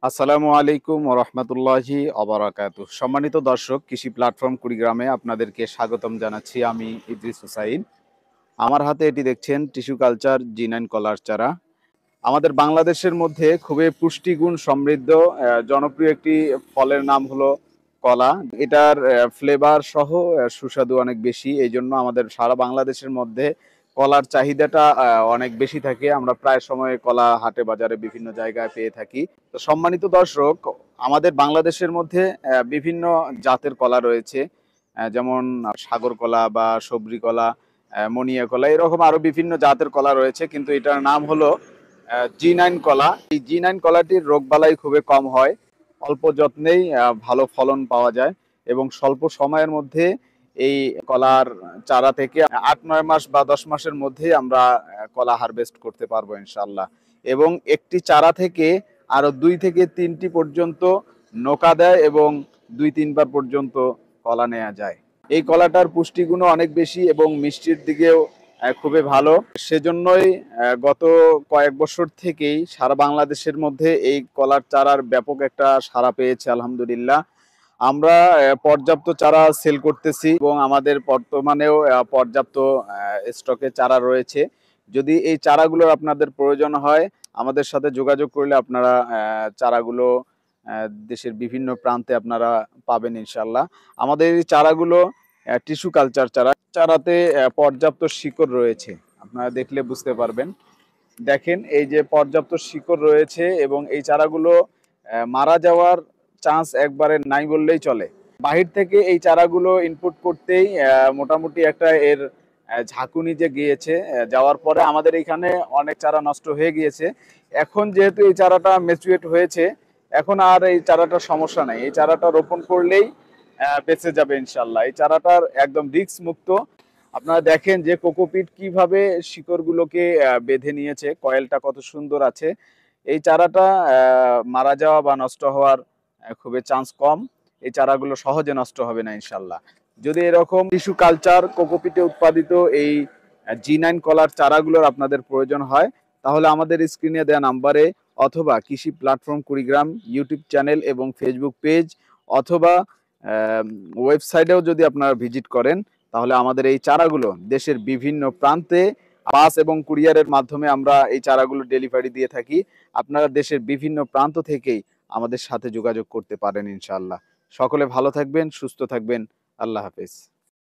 আসসালামু আলাইকুম ওয়া রাহমাতুল্লাহি ওয়া বারাকাতুহু। সম্মানিত দর্শক, কৃষি প্ল্যাটফর্ম কুড়িগ্রামে আপনাদেরকে স্বাগতম জানাচ্ছি। আমি ইদ্রিস হুসাইন। আমার হাতে এটি দেখছেন টিস্যু কালচার জি9 কলার চারা। আমাদের বাংলাদেশের মধ্যে খুবই পুষ্টিগুণ সমৃদ্ধ জনপ্রিয় একটি ফলের নাম হলো কলা। এটার ফ্লেভার সহ সুস্বাদু অনেক বেশি। এইজন্য আমাদের সারা বাংলাদেশের মধ্যে কলার চাহিদাটা অনেক বেশি থাকে। আমরা প্রায় সময় কলা হাটে বাজারে বিভিন্ন জায়গায় পেয়ে থাকি। তো সম্মানিত দর্শক, আমাদের বাংলাদেশের মধ্যে বিভিন্ন জাতের কলা রয়েছে, যেমন সাগর কলা বা সবরি কলা, মনিয়া কলা, এরকম আরো বিভিন্ন জাতের কলা রয়েছে, কিন্তু এটার নাম হলো জি9 কলা। এই জি9 কলাটির রোগবালাই খুবই কম হয়, অল্প যত্নেই ভালো ফলন পাওয়া যায় এবং স্বল্প সময়ের মধ্যে এই কলার চারা থেকে 8-9 মাস বা 10 মাসের মধ্যে আমরা কলা হারভেস্ট করতে পারবো ইনশাল্লাহ। এবং একটি চারা থেকে আরো 2 থেকে 3টি পর্যন্ত নোকা দেয় এবং 2-3 বার পর্যন্ত কলা নেওয়া যায়। এই কলাটার পুষ্টিগুণও অনেক বেশি এবং মিষ্টির দিকেও খুবই ভালো। সেজন্যই গত কয়েক বছর থেকেই সারা বাংলাদেশের মধ্যে এই কলার চারার ব্যাপক একটা সাড়া পেয়েছে আলহামদুলিল্লাহ। আমরা পর্যাপ্ত চারা সেল করতেছি এবং আমাদের বর্তমানেও পর্যাপ্ত স্টকে চারা রয়েছে। যদি এই চারাগুলোর আপনাদের প্রয়োজন হয়, আমাদের সাথে যোগাযোগ করলে আপনারা চারাগুলো দেশের বিভিন্ন প্রান্তে আপনারা পাবেন ইনশাল্লাহ। আমাদের এই চারাগুলো টিস্যু কালচার চারা। চারাতে পর্যাপ্ত শিকড় রয়েছে, আপনারা দেখলে বুঝতে পারবেন। দেখেন, এই যে পর্যাপ্ত শিকড় রয়েছে এবং এই চারাগুলো মারা যাওয়ার চান্স একবারে নাই বললেই চলে। বাহির থেকে এই চারাগুলো ইনপুট করতেই মোটামুটি একটা এর ঝাঁকুনি যে গিয়েছে, যাওয়ার পরে আমাদের এখানে অনেক চারা নষ্ট হয়ে গিয়েছে। এখন যেহেতু এই চারাটা ম্যাচুরেট হয়েছে, এখন আর এই চারাটার সমস্যা নাই। এই চারাটা রোপণ করলেই বেঁচে যাবে ইনশাল্লাহ। এই চারাটার একদম রিস্ক মুক্ত। আপনারা দেখেন যে কোকোপিট কিভাবে শিকড়গুলোকে বেঁধে নিয়েছে, কয়েলটা কত সুন্দর আছে। এই চারাটা মারা যাওয়া বা নষ্ট হওয়ার খুবই চান্স কম। এই চারাগুলো সহজে নষ্ট হবে না ইনশাল্লাহ। যদি এরকম টিস্যু কালচার কোকোপিটে উৎপাদিত এই জি9 কলার চারাগুলোর আপনাদের প্রয়োজন হয়, তাহলে আমাদের স্ক্রিনে দেওয়া নাম্বারে অথবা কৃষি প্ল্যাটফর্ম কুড়িগ্রাম ইউটিউব চ্যানেল এবং ফেসবুক পেজ অথবা ওয়েবসাইটেও যদি আপনারা ভিজিট করেন, তাহলে আমাদের এই চারাগুলো দেশের বিভিন্ন প্রান্তে বাস এবং কুরিয়ারের মাধ্যমে আমরা এই চারাগুলো ডেলিভারি দিয়ে থাকি। আপনারা দেশের বিভিন্ন প্রান্ত থেকেই আমাদের সাথে যোগাযোগ করতে পারেন ইনশাআল্লাহ। সকলে ভালো থাকবেন, সুস্থ থাকবেন। আল্লাহ হাফেজ।